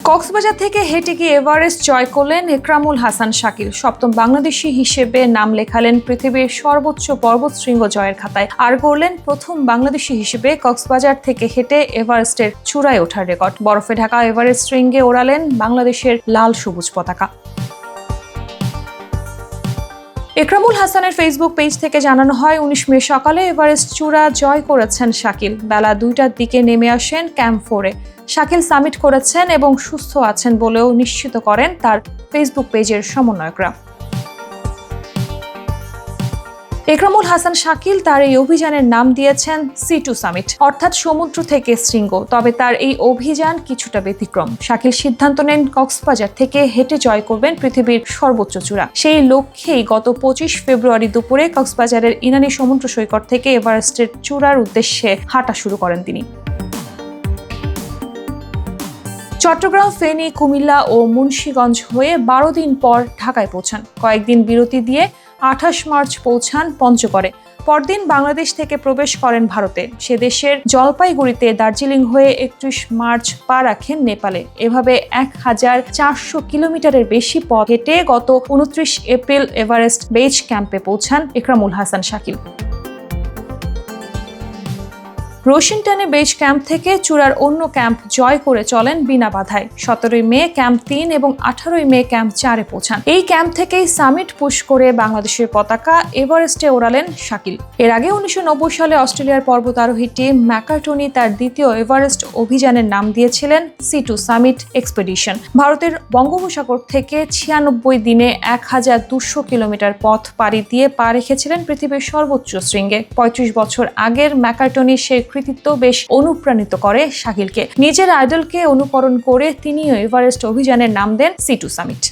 কক্সবাজার থেকে হেঁটে গিয়ে এভারেস্ট জয় করলেন একরামুল হাসান শাকিল। সপ্তম বাংলাদেশি হিসেবে নাম লেখালেন পৃথিবীর সর্বোচ্চ পর্বতশৃঙ্গ জয়ের খাতায়, আর গড়লেন প্রথম বাংলাদেশি হিসেবে কক্সবাজার থেকে হেঁটে এভারেস্টের চূড়ায় ওঠার রেকর্ড। বরফে ঢাকা এভারেস্ট শৃঙ্গে ওড়ালেন বাংলাদেশের লাল সবুজ পতাকা। একরামুল হাসানের ফেসবুক পেজ থেকে জানানো হয়, 19 মে সকালে এভারেস্ট চূড়া জয় করেছেন শাকিল। বেলা 2টার দিকে নেমে আসেন ক্যাম্প 4-এ। শাকিল সামিট করেছেন এবং সুস্থ আছেন বলেও নিশ্চিত করেন তার ফেসবুক পেজের সমন্বয়করা। একরামুল হাসান শাকিল তার এই অভিযানের নাম দিয়েছেন C2 সামিট, অর্থাৎ সমুদ্র থেকে শৃঙ্গ। তবে তার এই অভিযান কিছুটা ব্যতিক্রম। শাকিল সিদ্ধান্ত নেন কক্সবাজার থেকে হেঁটে জয় করবেন পৃথিবীর সর্বোচ্চ চূড়া। সেই লক্ষ্যেই গত 25 ফেব্রুয়ারি দুপুরে কক্সবাজারের ইনানি সমুদ্র সৈকত থেকে এভারেস্টের চূড়ার উদ্দেশ্যে হাঁটা শুরু করেন তিনি। চট্টগ্রাম, ফেনী, কুমিল্লা ও মুন্সিগঞ্জ হয়ে 12 দিন পর ঢাকায় পৌঁছান। কয়েকদিন বিরতি দিয়ে 28 মার্চ পৌঁছান পঞ্চগড়ে। পরদিন বাংলাদেশ থেকে প্রবেশ করেন ভারতে। সে দেশের জলপাইগুড়িতে দার্জিলিং হয়ে 31 মার্চ পা রাখেন নেপালে। এভাবে 1400 কিলোমিটারের বেশি পথ হেঁটে গত 29 এপ্রিল এভারেস্ট বেজ ক্যাম্পে পৌঁছান একরামুল হাসান শাকিল। রোশিংটনে বেজ ক্যাম্প থেকে চূড়ার অন্য ক্যাম্প জয় করে চলেন বিনা বাধায়। 17 মে ক্যাম্প 3 এবং 18 মে ক্যাম্প 4-এ পৌঁছান। এই ক্যাম্প থেকেই সামিট পুশ করে বাংলাদেশের পতাকা এভারেস্টে ওড়ালেন শাকিল। এর আগে 1990 সালে অস্ট্রেলিয়ার পর্বতারোহী টিম ম্যাকার্টনি তার দ্বিতীয় এভারেস্ট অভিযানের নাম দিয়েছিলেন C2 সামিট এক্সপেডিশন। ভারতের বঙ্গোপসাগর থেকে 96 দিনে 1200 কিলোমিটার পথ পাড়ি দিয়ে পা রেখেছিলেন পৃথিবীর সর্বোচ্চ শৃঙ্গে। 35 বছর আগের ম্যাকার্টনি সেই কৃতিত্ব বেশ অনুপ্রাণিত করে শাকিলকে। নিজের আইডলকে অনুকরণ করে তিনিও এভারেস্ট অভিযানের নাম দেন C2 সামিট।